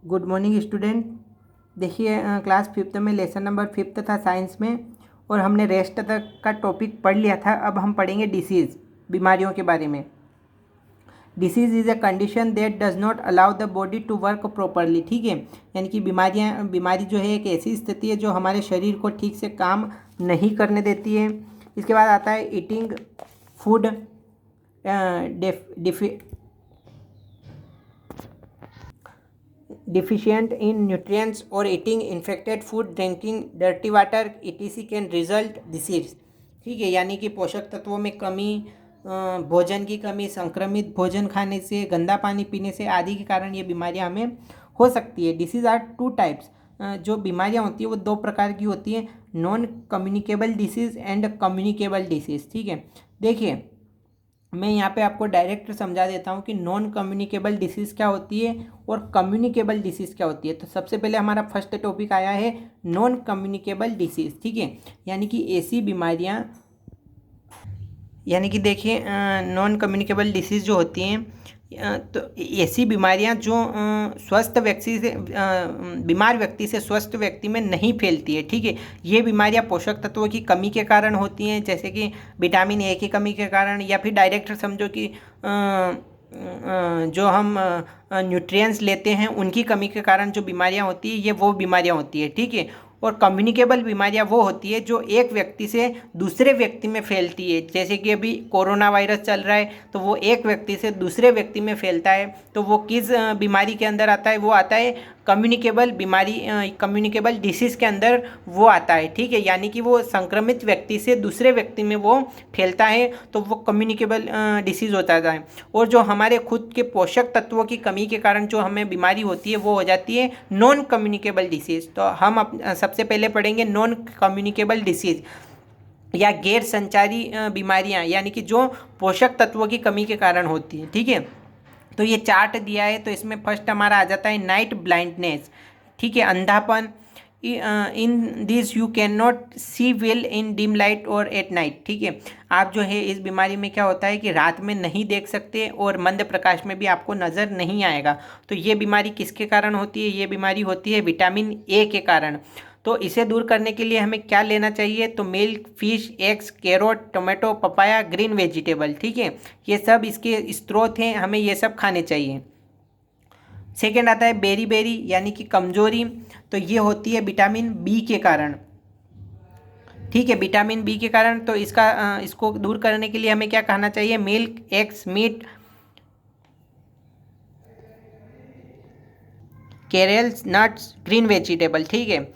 Good morning student. देखिए class fifth में lesson number fifth था साइंस में, और हमने रेस्ट तक का टॉपिक पढ़ लिया था। अब हम पढ़ेंगे डिसीज़, बीमारियों के बारे में। Disease is a condition that does not allow the body to work properly. ठीक है, यानी कि बीमारी जो है एक ऐसी स्थिति है जो हमारे शरीर को ठीक से काम नहीं करने देती है। इसके बाद आता है eating food deficient in nutrients or eating infected food, drinking dirty water etc can result disease। ठीक है, यानी कि पोषक तत्वों में कमी, भोजन की कमी, संक्रमित भोजन खाने से, गंदा पानी पीने से आदि के कारण ये बीमारियां हमें हो सकती है। Disease are two types. जो बीमारियां होती है वो दो प्रकार की होती है, non communicable disease and communicable disease. ठीक है, देखिए मैं यहाँ पे आपको डायरेक्ट समझा देता हूँ कि नॉन कम्युनिकेबल डिसीज़ क्या होती है और कम्युनिकेबल डिसीज़ क्या होती है। तो सबसे पहले हमारा फर्स्ट टॉपिक आया है नॉन कम्युनिकेबल डिसीज़। ठीक है, यानी कि ऐसी बीमारियाँ, यानी कि देखिए नॉन कम्युनिकेबल डिसीज़ जो होती हैं, तो ऐसी बीमारियां जो स्वस्थ व्यक्ति से बीमार व्यक्ति से स्वस्थ व्यक्ति में नहीं फैलती है। ठीक है, ये बीमारियां पोषक तत्वों की कमी के कारण होती हैं, जैसे कि विटामिन ए की कमी के कारण, या फिर डायरेक्ट समझो कि जो हम न्यूट्रिएंट्स लेते हैं उनकी कमी के कारण जो बीमारियां होती है, ये वो बीमारियां होती है। ठीक है, और कम्युनिकेबल बीमारियां वो होती है जो एक व्यक्ति से दूसरे व्यक्ति में फैलती है। जैसे कि अभी कोरोना वायरस चल रहा है, तो वो एक व्यक्ति से दूसरे व्यक्ति में फैलता है। तो वो किस बीमारी के अंदर आता है? वो आता है कम्युनिकेबल बीमारी, कम्युनिकेबल डिसीज़ के अंदर वो आता है। ठीक है, यानी कि वो संक्रमित व्यक्ति से दूसरे व्यक्ति में वो फैलता है, तो वो कम्युनिकेबल डिसीज़ होता है। और जो हमारे खुद के पोषक तत्वों की कमी के कारण जो हमें बीमारी होती है वो हो जाती है नॉन कम्युनिकेबल डिसीज़। तो हम सबसे पहले पढ़ेंगे नॉन कम्युनिकेबल डिसीज़ या गैर संचारी बीमारियां, यानी कि जो पोषक तत्वों की कमी के कारण होती है। ठीक है, तो ये चार्ट दिया है, तो इसमें फर्स्ट हमारा आ जाता है नाइट ब्लाइंडनेस। ठीक है, अंधापन। In this you can not see well in dim light और एट नाइट। ठीक है, आप जो है इस बीमारी में क्या होता है कि रात में नहीं देख सकते और मंद प्रकाश में भी आपको नज़र नहीं आएगा। तो ये बीमारी किसके कारण होती है? ये बीमारी होती है विटामिन ए के कारण। तो इसे दूर करने के लिए हमें क्या लेना चाहिए? तो milk, fish, eggs, carrot, tomato, papaya, green vegetable. ठीक है, ये सब इसके स्रोत हैं, हमें ये सब खाने चाहिए। सेकेंड आता है बेरी बेरी, यानी कि कमजोरी। तो ये होती है विटामिन बी के कारण। ठीक है, विटामिन बी के कारण। तो इसको दूर करने के लिए हमें क्या खाना चाहिए? Milk, eggs, meat, cereals, nuts, green vegetable. ठीक है,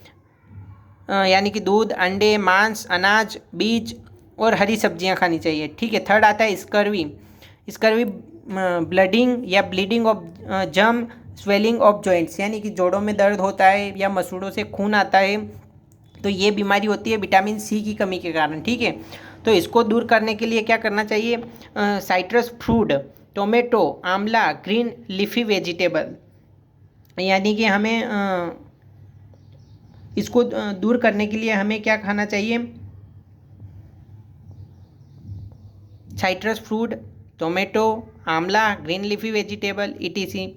यानी कि दूध, अंडे, मांस, अनाज, बीज और हरी सब्जियां खानी चाहिए। ठीक है, थर्ड आता है स्कर्वी। स्कर्वी ब्लडिंग या ब्लीडिंग ऑफ जम, स्वेलिंग ऑफ जॉइंट्स, यानी कि जोड़ों में दर्द होता है या मसूड़ों से खून आता है। तो ये बीमारी होती है विटामिन सी की कमी के कारण। ठीक है, तो इसको दूर करने के लिए क्या करना चाहिए? साइट्रस फ्रूट, टोमेटो, आंवला, ग्रीन लीफी वेजिटेबल, यानी कि हमें इसको दूर करने के लिए हमें क्या खाना चाहिए? साइट्रस फ्रूट, टोमेटो, आंवला, green leafy vegetable etc.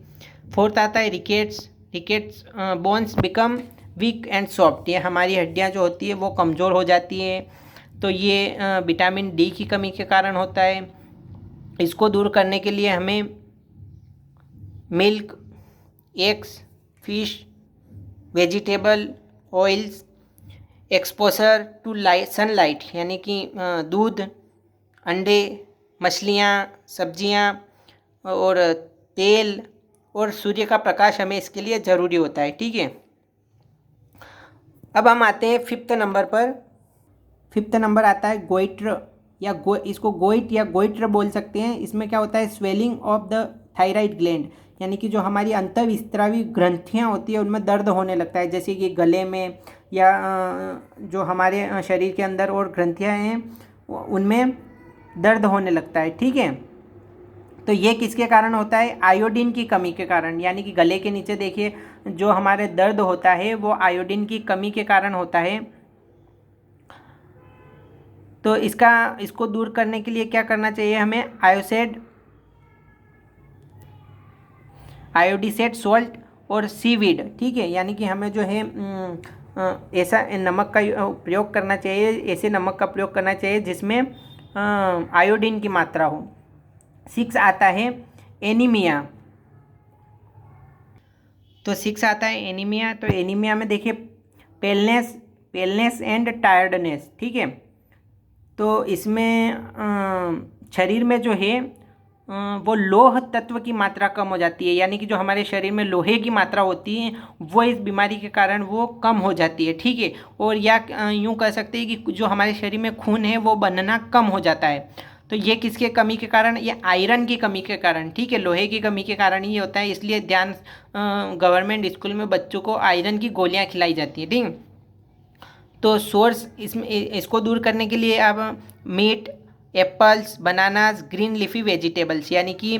Fourth आता है rickets. Rickets bones become weak and soft, ये हमारी हड्डियां जो होती है वो कमज़ोर हो जाती हैं। तो ये विटामिन डी की कमी के कारण होता है। इसको दूर करने के लिए हमें milk, eggs, fish, vegetable oils, exposure to light sunlight, यानी कि दूध, अंडे, मछलियाँ, सब्जियाँ और तेल और सूर्य का प्रकाश हमें इसके लिए ज़रूरी होता है। ठीक है, अब हम आते हैं फिफ्थ नंबर पर। फिफ्थ नंबर आता है गोइट्र या इसको गोइट या गोइट्र बोल सकते हैं। इसमें क्या होता है? Swelling of the thyroid gland, यानी कि जो हमारी अंतःस्त्रावी ग्रंथियाँ होती है उनमें दर्द होने लगता है, जैसे कि गले में या जो हमारे शरीर के अंदर और ग्रंथियाँ हैं उनमें दर्द होने लगता है। ठीक है, तो ये किसके कारण होता है? आयोडीन की कमी के कारण, यानी कि गले के नीचे देखिए जो हमारे दर्द होता है वो आयोडीन की कमी के कारण होता है। तो इसको दूर करने के लिए क्या करना चाहिए हमें? आयोडीसेट सॉल्ट और सीवीड, ठीक है। यानी कि हमें जो है ऐसा नमक का प्रयोग करना चाहिए, ऐसे नमक का प्रयोग करना चाहिए जिसमें आयोडीन की मात्रा हो। 6 आता है एनीमिया। तो 6 आता है एनीमिया। तो एनीमिया में देखिए पेलनेस एंड टायर्डनेस, ठीक है। तो इसमें शरीर में जो है वो लोह तत्व की मात्रा कम हो जाती है, यानी कि जो हमारे शरीर में लोहे की मात्रा होती है वो इस बीमारी के कारण वो कम हो जाती है, ठीक है। और या यूँ कह सकते हैं कि जो हमारे शरीर में खून है वो बनना कम हो जाता है। तो ये किसके कमी के कारण? ये आयरन की कमी के कारण, ठीक है, लोहे की कमी के कारण ही होता है। इसलिए ध्यान गवर्नमेंट स्कूल में बच्चों को आयरन की गोलियाँ खिलाई जाती हैं, ठीक है। तो सोर्स इसमें इसको दूर करने के लिए आप meat, apples, bananas, green leafy vegetables, यानी कि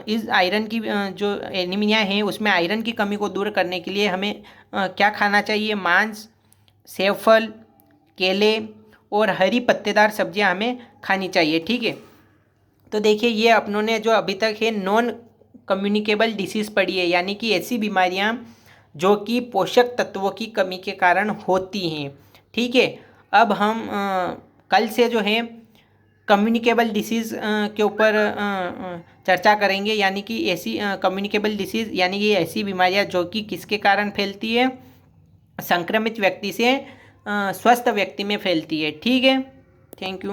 इस आयरन की जो एनीमिया है उसमें आयरन की कमी को दूर करने के लिए हमें क्या खाना चाहिए? मांस, सेब फल, केले और हरी पत्तेदार सब्जियां हमें खानी चाहिए, ठीक है। तो देखिए ये अपनों ने जो अभी तक है नॉन कम्युनिकेबल डिसीज़ पढ़ी है, यानी कि ऐसी बीमारियां जो कि पोषक तत्वों की कमी के कारण होती हैं, ठीक है। अब हम कल से जो है कम्युनिकेबल डिसीज़ के ऊपर चर्चा करेंगे, यानी कि ऐसी कम्युनिकेबल डिसीज़ यानी कि ऐसी बीमारियां जो कि किसके कारण फैलती है? संक्रमित व्यक्ति से स्वस्थ व्यक्ति में फैलती है, ठीक है। Thank you.